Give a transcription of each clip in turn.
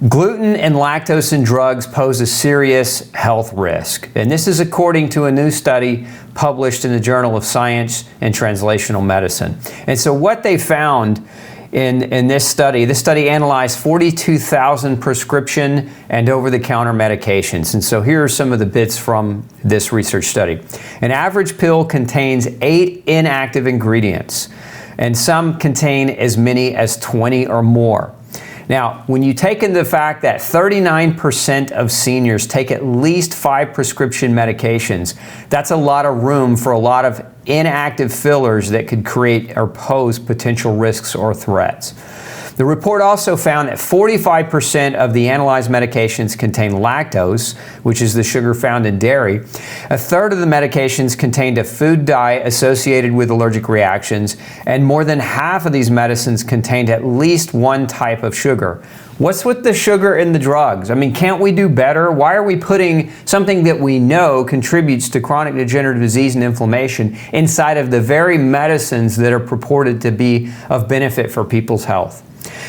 Gluten and lactose in drugs pose a serious health risk, and this is according to a new study published in the Journal of Science and Translational Medicine. And so what they found in this study analyzed 42,000 prescription and over-the-counter medications. And so here are some of the bits from this research study. An average pill contains 8 inactive ingredients, and some contain as many as 20 or more. Now, when you take into the fact that 39% of seniors take at least 5 prescription medications, that's a lot of room for a lot of inactive fillers that could create or pose potential risks or threats. The report also found that 45% of the analyzed medications contain lactose, which is the sugar found in dairy. A third of the medications contained a food dye associated with allergic reactions, and more than half of these medicines contained at least one type of sugar. What's with the sugar in the drugs? I mean, can't we do better? Why are we putting something that we know contributes to chronic degenerative disease and inflammation inside of the very medicines that are purported to be of benefit for people's health?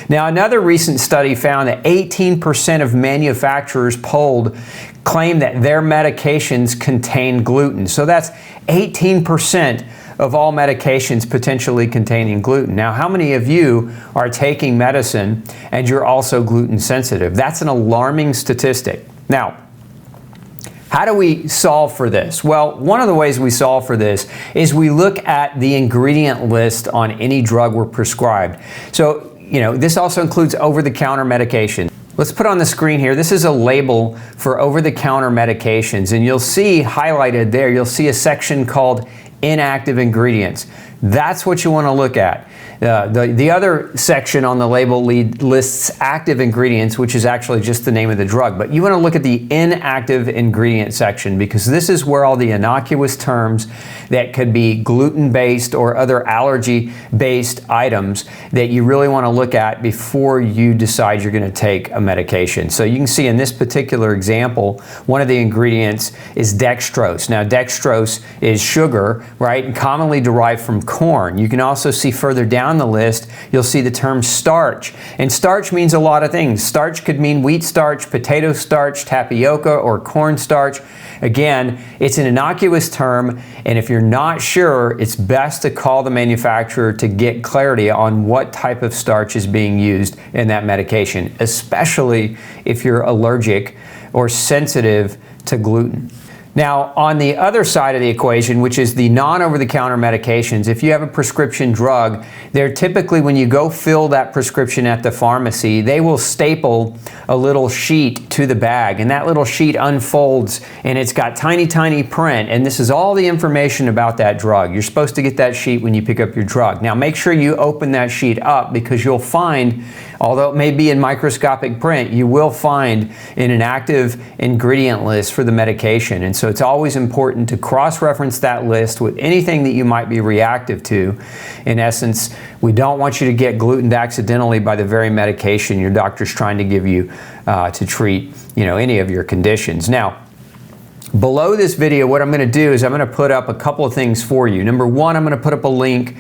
Now, another recent study found that 18% of manufacturers polled claim that their medications contain gluten. So that's 18% of all medications potentially containing gluten. Now, how many of you are taking medicine and you're also gluten sensitive? That's an alarming statistic. Now, how do we solve for this? Well, one of the ways we solve for this is we look at the ingredient list on any drug we're prescribed. So, this also includes over-the-counter medication. Let's put on the screen here, this is a label for over-the-counter medications, and you'll see highlighted there, you'll see a section called inactive ingredients. That's what you want to look at. The other section on the label lists active ingredients, which is actually just the name of the drug. But you want to look at the inactive ingredient section, because this is where all the innocuous terms that could be gluten-based or other allergy-based items that you really want to look at before you decide you're going to take a medication. So you can see in this particular example, one of the ingredients is dextrose. Now, dextrose is sugar, right, and commonly derived from corn. You can also see further down the list, you'll see the term starch. And starch means a lot of things. Starch could mean wheat starch, potato starch, tapioca, or corn starch. Again, it's an innocuous term, and if you're not sure, it's best to call the manufacturer to get clarity on what type of starch is being used in that medication, especially if you're allergic or sensitive to gluten. Now, on the other side of the equation, which is the non-over-the-counter medications, if you have a prescription drug, they're typically, when you go fill that prescription at the pharmacy, they will staple a little sheet to the bag, and that little sheet unfolds, and it's got tiny, tiny print, and this is all the information about that drug. You're supposed to get that sheet when you pick up your drug. Now, make sure you open that sheet up, because you'll find, although it may be in microscopic print, you will find an inactive ingredient list for the medication. And so it's always important to cross-reference that list with anything that you might be reactive to. In essence, we don't want you to get glutened accidentally by the very medication your doctor's trying to give you to treat, any of your conditions. Now, below this video, what I'm going to do is I'm going to put up a couple of things for you. Number one, I'm going to put up a link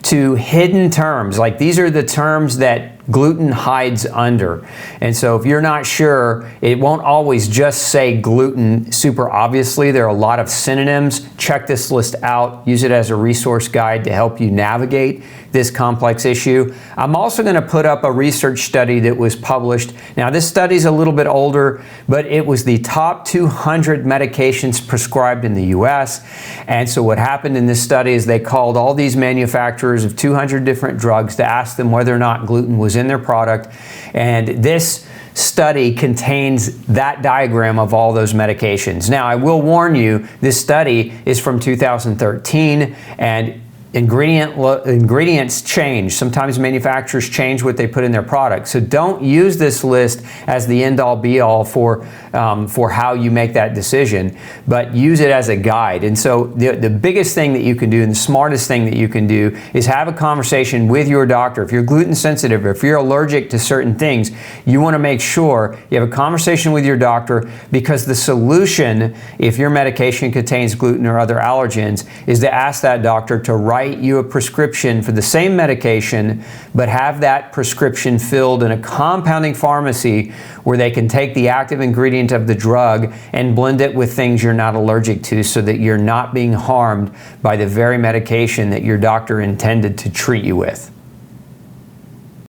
to hidden terms. Like, these are the terms that gluten hides under. And so if you're not sure, it won't always just say gluten super obviously. There are a lot of synonyms. Check this list out. Use it as a resource guide to help you navigate this complex issue. I'm also going to put up a research study that was published. Now, this study is a little bit older, but it was the top 200 medications prescribed in the US. And so what happened in this study is they called all these manufacturers of 200 different drugs to ask them whether or not gluten was in their product. And this study contains that diagram of all those medications. Now, I will warn you, this study is from 2013, and ingredients change. Sometimes manufacturers change what they put in their product. So don't use this list as the end-all be-all for how you make that decision, but use it as a guide. And so the biggest thing that you can do, and the smartest thing that you can do, is have a conversation with your doctor. If you're gluten sensitive, or if you're allergic to certain things, you want to make sure you have a conversation with your doctor, because the solution, if your medication contains gluten or other allergens, is to ask that doctor to write write you a prescription for the same medication, but have that prescription filled in a compounding pharmacy where they can take the active ingredient of the drug and blend it with things you're not allergic to, so that you're not being harmed by the very medication that your doctor intended to treat you with.